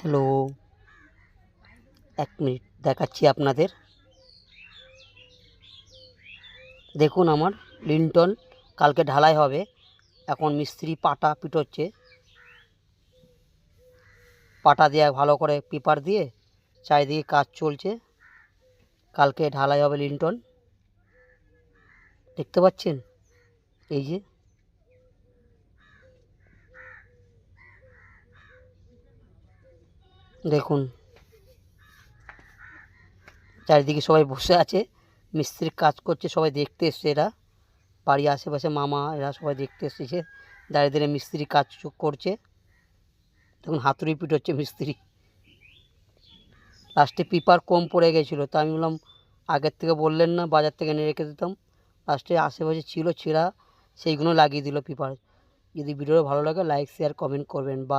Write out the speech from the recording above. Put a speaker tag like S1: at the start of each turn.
S1: Hello, এক minute দেখাচ্ছি আপনাদের। দেখুন আমার লিন্টন কালকে ঢালাই হবে। এখন মিস্ত্রি পাটা পিটোচ্ছে, পাটা দিয়ে ভালো করে পেপার দিয়ে চারিদিকে কাজ চলছে। কালকে ঢালাই হবে লিন্টন, দেখতে পাচ্ছেন? এই যে দেখুন, চারিদিকে সবাই বসে আছে, মিস্ত্রির কাজ করছে, সবাই দেখতে এসছে। এরা বাড়ির আশেপাশে মামা এরা সবাই দেখতে এসেছে, দাঁড়িয়ে দাঁড়িয়ে মিস্ত্রি কাজ করছে। তখন হাতুড়ি পিটোচ্ছে মিস্ত্রি। লাস্টে পেপার কম পড়ে গেছিলো, তা আমি বললাম আগের থেকে বললেন না, বাজার থেকে এনে রেখে দিতাম। লাস্টে আশেপাশে ছিল ছেঁড়া, সেইগুলো লাগিয়ে দিল পেপার। যদি ভিডিওটা ভালো লাগে লাইক শেয়ার কমেন্ট করবেন। বা